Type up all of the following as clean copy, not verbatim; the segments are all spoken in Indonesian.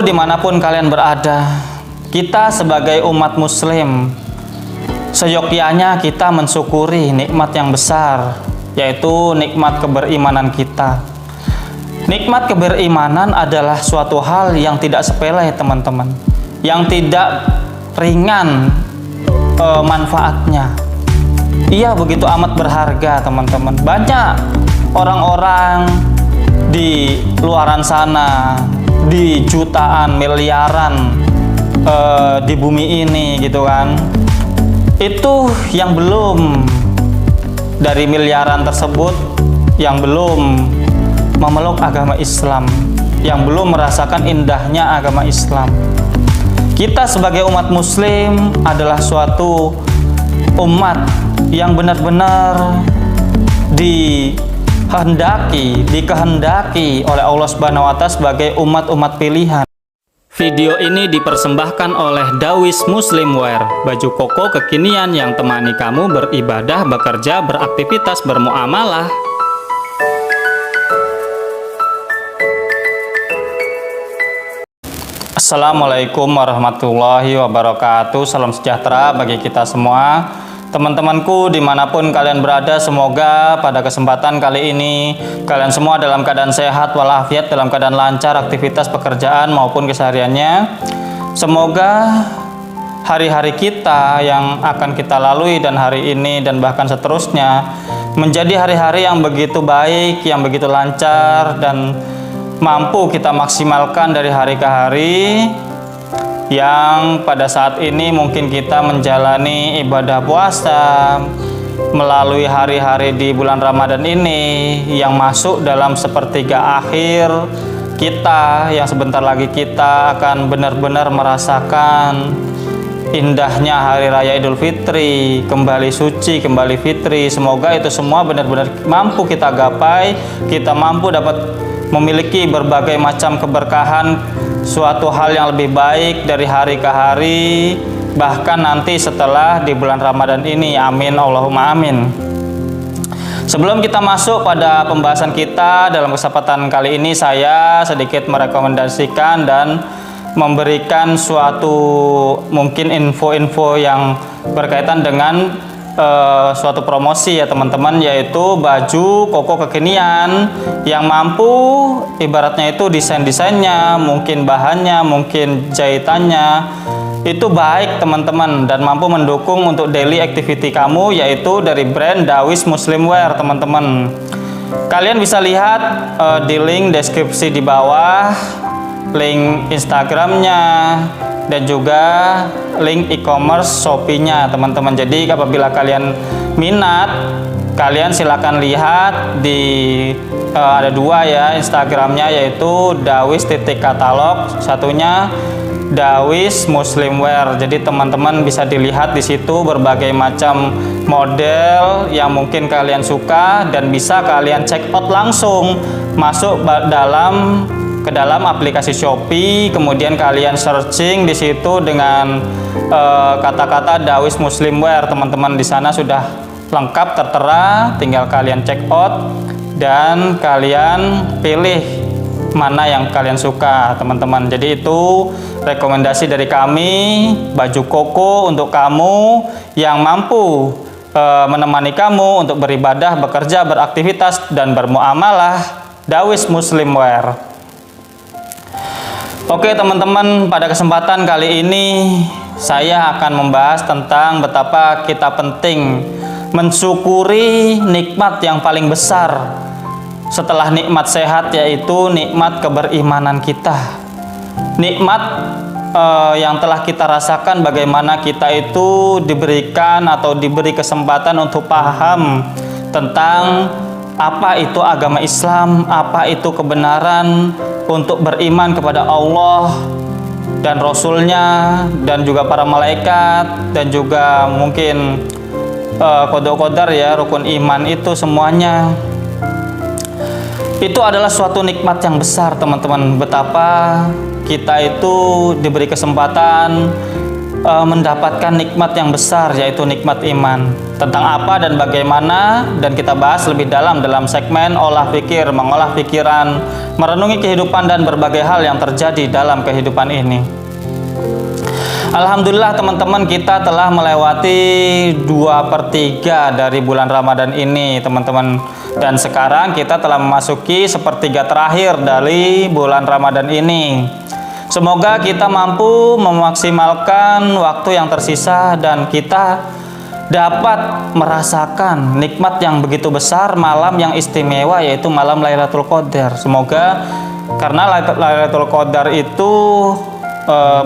Dimanapun kalian berada, kita sebagai umat muslim seyogyanya kita mensyukuri nikmat yang besar, yaitu nikmat keberimanan kita. Nikmat keberimanan adalah suatu hal yang tidak sepele, teman-teman, yang tidak ringan manfaatnya. Ia begitu amat berharga, teman-teman. Banyak orang-orang di luaran sana, di jutaan, miliaran di bumi ini, gitu kan, itu yang belum, dari miliaran tersebut, yang belum memeluk agama Islam, yang belum merasakan indahnya agama Islam. Kita sebagai umat muslim adalah suatu umat yang benar-benar dikehendaki oleh Allah Subhanahu wa Ta'ala sebagai umat-umat pilihan. Video ini dipersembahkan oleh Dawis Muslimwear, baju koko kekinian yang temani kamu beribadah, bekerja, beraktivitas, bermuamalah. Assalamualaikum warahmatullahi wabarakatuh. Salam sejahtera bagi kita semua. Teman-temanku dimanapun kalian berada, semoga pada kesempatan kali ini kalian semua dalam keadaan sehat walafiat, dalam keadaan lancar aktivitas pekerjaan maupun kesehariannya. Semoga hari-hari kita yang akan kita lalui dan hari ini dan bahkan seterusnya menjadi hari-hari yang begitu baik, yang begitu lancar, dan mampu kita maksimalkan dari hari ke hari. Yang pada saat ini mungkin kita menjalani ibadah puasa melalui hari-hari di bulan Ramadan ini yang masuk dalam sepertiga akhir kita, yang sebentar lagi kita akan benar-benar merasakan indahnya hari raya Idul Fitri, kembali suci, kembali fitri. Semoga itu semua benar-benar mampu kita gapai, kita mampu dapat memiliki berbagai macam keberkahan, suatu hal yang lebih baik dari hari ke hari, bahkan nanti setelah di bulan Ramadan ini. Amin, Allahumma amin. Sebelum kita masuk pada pembahasan kita dalam kesempatan kali ini, saya sedikit merekomendasikan dan memberikan suatu mungkin info-info yang berkaitan dengan suatu promosi ya teman-teman, yaitu baju koko kekinian yang mampu ibaratnya itu desain-desainnya, mungkin bahannya, mungkin jahitannya itu baik teman-teman, dan mampu mendukung untuk daily activity kamu, yaitu dari brand Dawis Muslimwear teman-teman. Kalian bisa lihat di link deskripsi di bawah, link Instagramnya dan juga link e-commerce Shopee-nya teman-teman. Jadi apabila kalian minat, kalian silakan lihat di ada dua ya Instagramnya, yaitu Dawis.katalog, satunya Dawis Muslimwear. Jadi teman-teman bisa dilihat di situ berbagai macam model yang mungkin kalian suka, dan bisa kalian check out langsung masuk ke dalam aplikasi Shopee, kemudian kalian searching di situ dengan kata-kata Dawis Muslimwear teman-teman. Di sana sudah lengkap tertera, tinggal kalian check out dan kalian pilih mana yang kalian suka teman-teman. Jadi itu rekomendasi dari kami, baju koko untuk kamu yang mampu menemani kamu untuk beribadah, bekerja, beraktivitas dan bermuamalah. Dawis Muslimwear. Oke teman-teman, pada kesempatan kali ini saya akan membahas tentang betapa kita penting mensyukuri nikmat yang paling besar setelah nikmat sehat, yaitu nikmat keberimanan kita. Nikmat yang telah kita rasakan, bagaimana kita itu diberikan atau diberi kesempatan untuk paham tentang apa itu agama Islam, apa itu kebenaran untuk beriman kepada Allah dan Rasul-Nya, dan juga para malaikat, dan juga mungkin qada-qadar ya, rukun iman itu semuanya. Itu adalah suatu nikmat yang besar teman-teman. Betapa kita itu diberi kesempatan mendapatkan nikmat yang besar, yaitu nikmat iman. Tentang apa dan bagaimana, dan kita bahas lebih dalam segmen olah pikir, mengolah pikiran, merenungi kehidupan dan berbagai hal yang terjadi dalam kehidupan ini. Alhamdulillah teman-teman, kita telah melewati 2/3 dari bulan Ramadan ini teman-teman. Dan sekarang kita telah memasuki sepertiga terakhir dari bulan Ramadan ini. Semoga kita mampu memaksimalkan waktu yang tersisa dan kita dapat merasakan nikmat yang begitu besar, malam yang istimewa, yaitu malam Lailatul Qadar. Semoga, karena Lailatul Qadar itu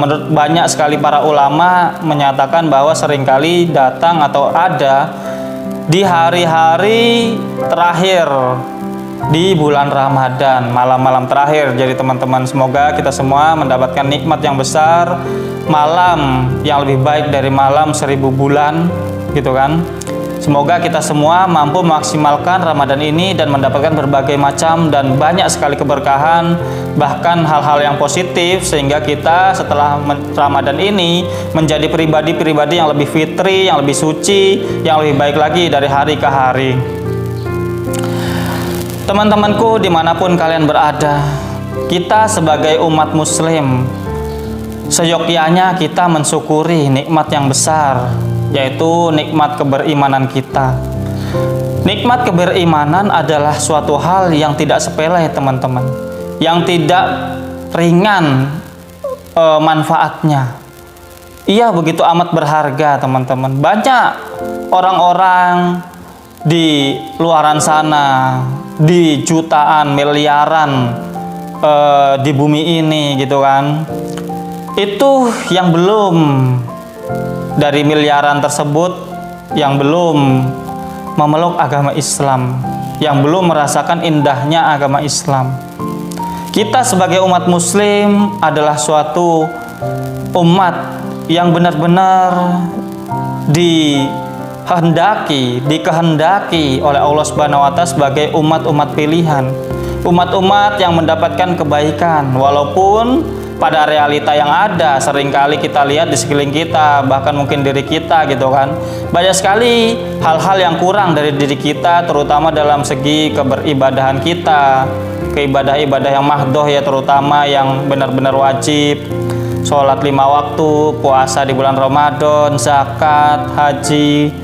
menurut banyak sekali para ulama menyatakan bahwa seringkali datang atau ada di hari-hari terakhir di bulan Ramadan, malam-malam terakhir. Jadi teman-teman, semoga kita semua mendapatkan nikmat yang besar, malam yang lebih baik dari malam 1000 bulan, gitu kan. Semoga kita semua mampu memaksimalkan Ramadan ini dan mendapatkan berbagai macam dan banyak sekali keberkahan, bahkan hal-hal yang positif, sehingga kita setelah Ramadan ini menjadi pribadi-pribadi yang lebih fitri, yang lebih suci, yang lebih baik lagi dari hari ke hari. Teman-temanku dimanapun kalian berada, kita sebagai umat muslim seyogyanya kita mensyukuri nikmat yang besar, yaitu nikmat keberimanan kita. Nikmat keberimanan adalah suatu hal yang tidak sepele teman-teman, yang tidak ringan manfaatnya. Ia begitu amat berharga teman-teman. Banyak orang-orang di luaran sana, di jutaan, miliaran di bumi ini, gitu kan, itu yang belum, dari miliaran tersebut, yang belum memeluk agama Islam, yang belum merasakan indahnya agama Islam. Kita sebagai umat muslim adalah suatu umat yang benar-benar dikehendaki oleh Allah Subhanahu wa Ta'ala sebagai umat-umat pilihan, umat-umat yang mendapatkan kebaikan, walaupun pada realita yang ada seringkali kita lihat di sekeliling kita, bahkan mungkin diri kita, gitu kan, banyak sekali hal-hal yang kurang dari diri kita, terutama dalam segi keberibadahan kita, keibadah-ibadah yang mahdoh ya, terutama yang benar-benar wajib, sholat 5 waktu, puasa di bulan Ramadan, zakat, haji,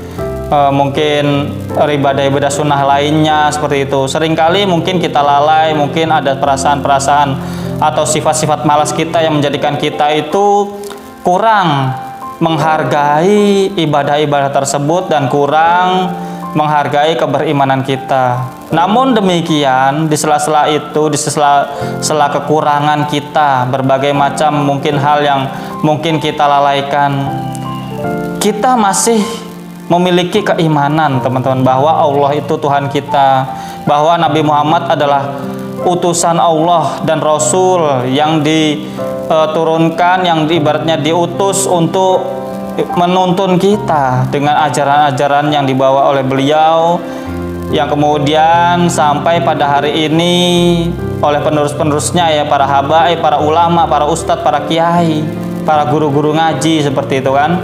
mungkin ibadah-ibadah sunnah lainnya seperti itu. Seringkali mungkin kita lalai, mungkin ada perasaan-perasaan atau sifat-sifat malas kita yang menjadikan kita itu kurang menghargai ibadah-ibadah tersebut dan kurang menghargai keberimanan kita. Namun demikian, di sela-sela itu, di sela-sela kekurangan kita, berbagai macam mungkin hal yang mungkin kita lalaikan, kita masih memiliki keimanan teman-teman, bahwa Allah itu Tuhan kita, bahwa Nabi Muhammad adalah utusan Allah dan Rasul yang diturunkan, yang ibaratnya diutus untuk menuntun kita dengan ajaran-ajaran yang dibawa oleh beliau, yang kemudian sampai pada hari ini oleh penerus-penerusnya, ya, para habaib, para ulama, para ustadz, para kiai, para guru-guru ngaji, seperti itu kan.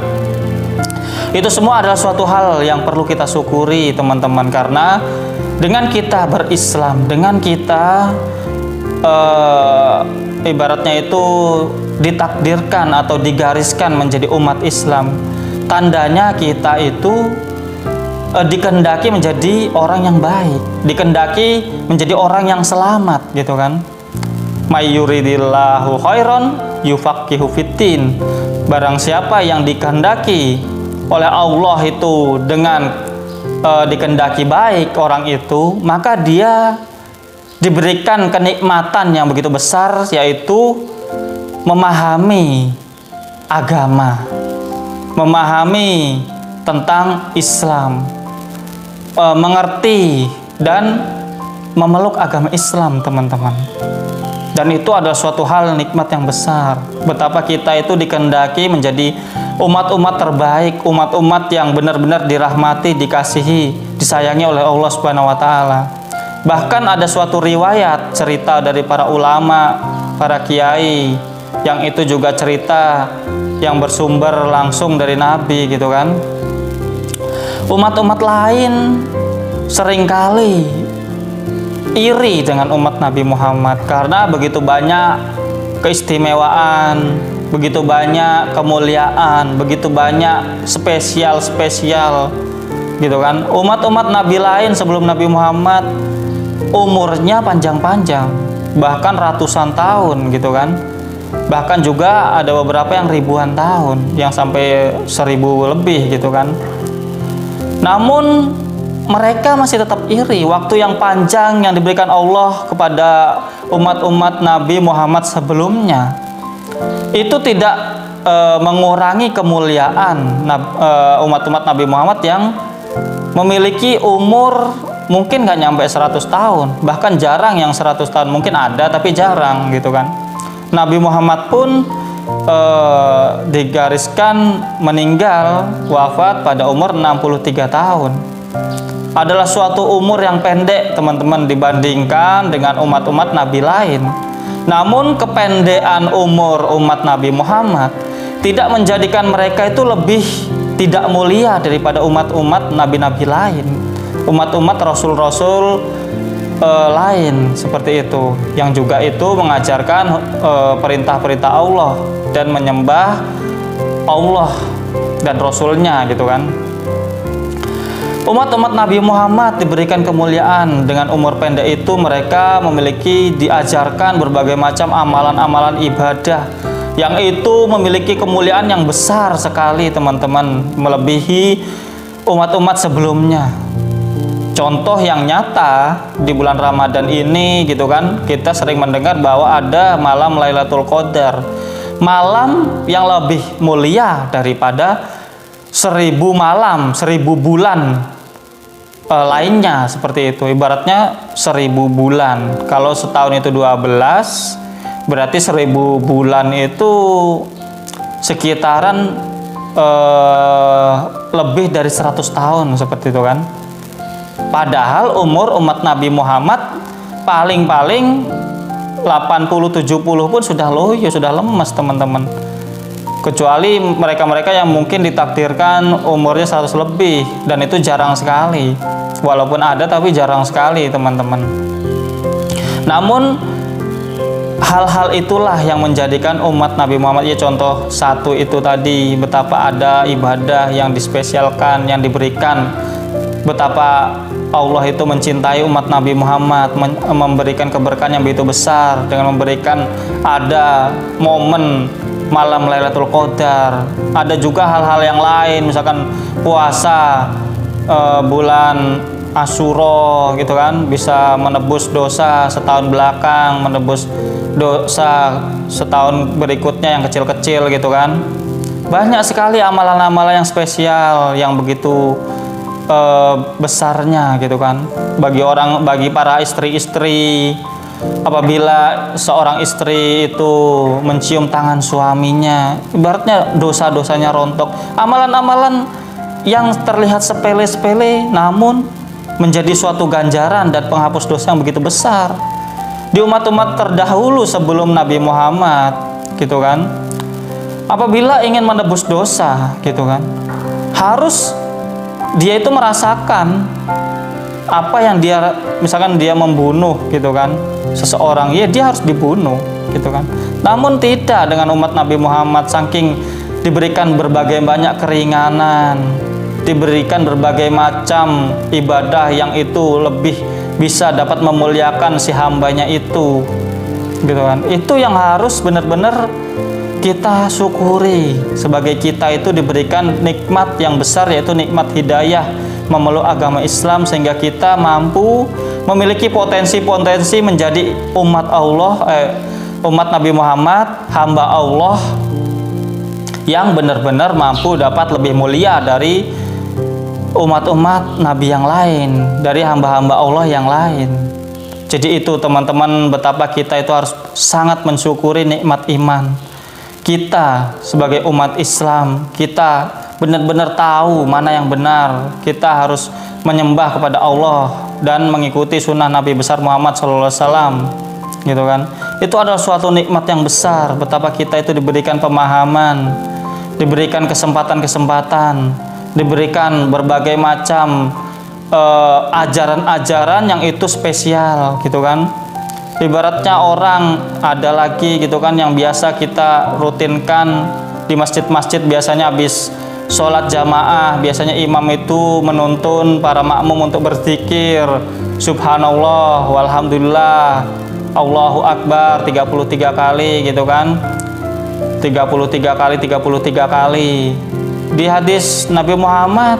Itu semua adalah suatu hal yang perlu kita syukuri teman-teman, karena dengan kita berislam, dengan kita ibaratnya itu ditakdirkan atau digariskan menjadi umat Islam, tandanya kita itu dikehendaki menjadi orang yang baik, dikehendaki menjadi orang yang selamat, gitu kan. May yuridillahu khairan yufaqihu fiddin. Barang siapa yang dikehendaki oleh Allah itu dengan dikehendaki baik orang itu, maka dia diberikan kenikmatan yang begitu besar, yaitu memahami agama, memahami tentang Islam, mengerti dan memeluk agama Islam teman-teman. Dan itu adalah suatu hal nikmat yang besar. Betapa kita itu dikehendaki menjadi umat-umat terbaik, umat-umat yang benar-benar dirahmati, dikasihi, disayangi oleh Allah Subhanahu wa Ta'ala. Bahkan ada suatu riwayat cerita dari para ulama, para kiai, yang itu juga cerita yang bersumber langsung dari Nabi gitu kan. Umat-umat lain seringkali iri dengan umat Nabi Muhammad karena begitu banyak keistimewaan, begitu banyak kemuliaan, begitu banyak spesial gitu kan. Umat-umat Nabi lain sebelum Nabi Muhammad umurnya panjang-panjang, bahkan ratusan tahun gitu kan. Bahkan juga ada beberapa yang ribuan tahun, yang sampai 1000 lebih gitu kan. Namun mereka masih tetap iri. Waktu yang panjang yang diberikan Allah kepada umat-umat Nabi Muhammad sebelumnya itu tidak mengurangi kemuliaan umat-umat Nabi Muhammad yang memiliki umur mungkin nggak nyampe 100 tahun, bahkan jarang yang 100 tahun, mungkin ada tapi jarang gitu kan. Nabi Muhammad pun digariskan meninggal wafat pada umur 63 tahun. Adalah suatu umur yang pendek teman-teman dibandingkan dengan umat-umat Nabi lain. Namun kependekan umur umat Nabi Muhammad tidak menjadikan mereka itu lebih tidak mulia daripada umat-umat nabi-nabi lain, umat-umat rasul-rasul lain seperti itu, yang juga itu mengajarkan perintah-perintah Allah dan menyembah Allah dan Rasulnya gitu kan. Umat-umat Nabi Muhammad diberikan kemuliaan dengan umur pendek itu. Mereka memiliki diajarkan berbagai macam amalan-amalan ibadah yang itu memiliki kemuliaan yang besar sekali teman-teman, melebihi umat-umat sebelumnya. Contoh yang nyata di bulan Ramadan ini gitu kan, kita sering mendengar bahwa ada malam Lailatul Qadar, malam yang lebih mulia daripada 1000 malam, 1000 bulan lainnya seperti itu. Ibaratnya 1000 bulan, kalau setahun itu 12, berarti 1000 bulan itu sekitaran lebih dari 100 tahun seperti itu kan. Padahal umur umat Nabi Muhammad paling-paling 80-70 pun sudah loyo, sudah lemas teman-teman. Kecuali mereka-mereka yang mungkin ditakdirkan umurnya 100 lebih, dan itu jarang sekali. Walaupun ada tapi jarang sekali teman-teman. Namun hal-hal itulah yang menjadikan umat Nabi Muhammad, ya contoh satu itu tadi, betapa ada ibadah yang dispesialkan, yang diberikan, betapa Allah itu mencintai umat Nabi Muhammad, memberikan keberkahan yang begitu besar dengan memberikan ada momen malam Lailatul Qadar. Ada juga hal-hal yang lain, misalkan puasa bulan Asyura gitu kan, bisa menebus dosa setahun belakang, menebus dosa setahun berikutnya yang kecil-kecil gitu kan. Banyak sekali amalan-amalan yang spesial yang begitu besarnya gitu kan. Bagi para istri-istri, apabila seorang istri itu mencium tangan suaminya, ibaratnya dosa-dosanya rontok. Amalan-amalan yang terlihat sepele-sepele namun menjadi suatu ganjaran dan penghapus dosa yang begitu besar di umat-umat terdahulu sebelum Nabi Muhammad gitu kan. Apabila ingin menebus dosa gitu kan, harus dia itu merasakan apa yang dia, misalkan dia membunuh gitu kan seseorang, ya dia harus dibunuh gitu kan. Namun tidak dengan umat Nabi Muhammad, saking diberikan berbagai banyak keringanan, diberikan berbagai macam ibadah yang itu lebih bisa dapat memuliakan si hambanya itu gitu kan. Itu yang harus benar-benar kita syukuri, sebagai kita itu diberikan nikmat yang besar, yaitu nikmat hidayah memeluk agama Islam, sehingga kita mampu memiliki potensi-potensi menjadi umat Allah, umat Nabi Muhammad, hamba Allah yang benar-benar mampu dapat lebih mulia dari umat-umat Nabi yang lain, dari hamba-hamba Allah yang lain. Jadi itu teman-teman, betapa kita itu harus sangat mensyukuri nikmat iman. Kita sebagai umat Islam, kita benar-benar tahu mana yang benar. Kita harus menyembah kepada Allah dan mengikuti sunnah Nabi besar Muhammad SAW gitu kan. Itu adalah suatu nikmat yang besar, betapa kita itu diberikan pemahaman diberikan kesempatan-kesempatan, diberikan berbagai macam ajaran-ajaran yang itu spesial gitu kan. Ibaratnya orang ada lagi gitu kan yang biasa kita rutinkan di masjid-masjid, biasanya habis sholat jamaah biasanya imam itu menuntun para makmum untuk berzikir subhanallah walhamdulillah Allahu akbar 33 kali gitu kan. 33 kali. Di hadis Nabi Muhammad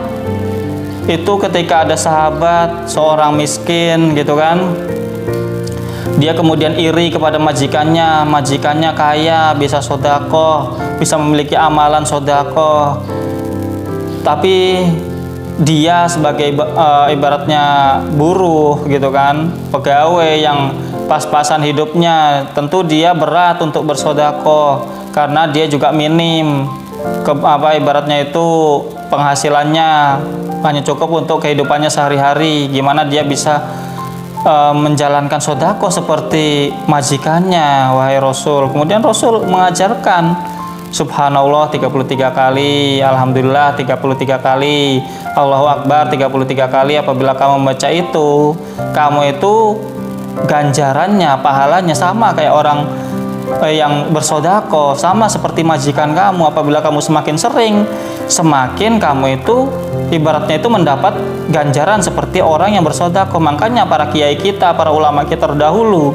itu ketika ada sahabat seorang miskin gitu kan, dia kemudian iri kepada majikannya kaya, bisa sodakoh, bisa memiliki amalan sodakoh, tapi dia sebagai ibaratnya buruh gitu kan, pegawai yang pas-pasan hidupnya, tentu dia berat untuk bersodakoh karena dia juga minim ibaratnya itu penghasilannya hanya cukup untuk kehidupannya sehari-hari. Gimana dia bisa menjalankan sodako seperti majikannya, wahai Rasul. Kemudian Rasul mengajarkan subhanallah 33 kali, alhamdulillah 33 kali, Allahu akbar 33 kali. Apabila kamu membaca itu, kamu itu ganjarannya, pahalanya sama kayak orang yang bersodako, sama seperti majikan kamu. Apabila kamu semakin sering, semakin kamu itu ibaratnya itu mendapat ganjaran seperti orang yang bersodako. Makanya para kiai kita, para ulama kita terdahulu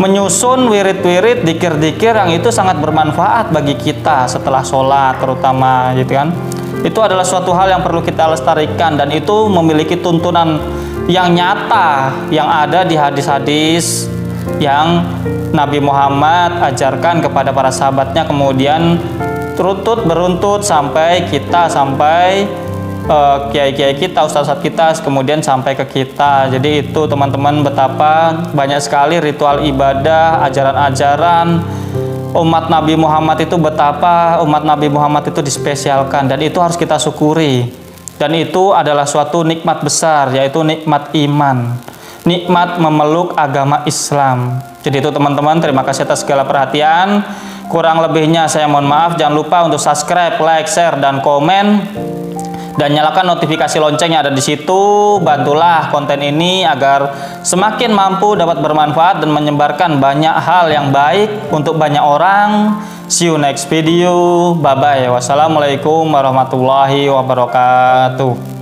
menyusun wirid-wirid, dikir-dikir yang itu sangat bermanfaat bagi kita setelah sholat terutama gitu kan. Itu adalah suatu hal yang perlu kita lestarikan, dan itu memiliki tuntunan yang nyata yang ada di hadis-hadis yang Nabi Muhammad ajarkan kepada para sahabatnya, kemudian beruntut sampai kiai-kiai kita, ustaz-ustaz kita, kemudian sampai ke kita. Jadi itu teman-teman, betapa banyak sekali ritual ibadah, ajaran-ajaran umat Nabi Muhammad itu, betapa umat Nabi Muhammad itu dispesialkan, dan itu harus kita syukuri. Dan itu adalah suatu nikmat besar, yaitu nikmat iman, nikmat memeluk agama Islam. Jadi itu teman-teman, terima kasih atas segala perhatian. Kurang lebihnya saya mohon maaf. Jangan lupa untuk subscribe, like, share, dan komen, dan nyalakan notifikasi lonceng yang ada di situ. Bantulah konten ini agar semakin mampu dapat bermanfaat dan menyebarkan banyak hal yang baik untuk banyak orang. See you next video. Bye bye. Wassalamualaikum warahmatullahi wabarakatuh.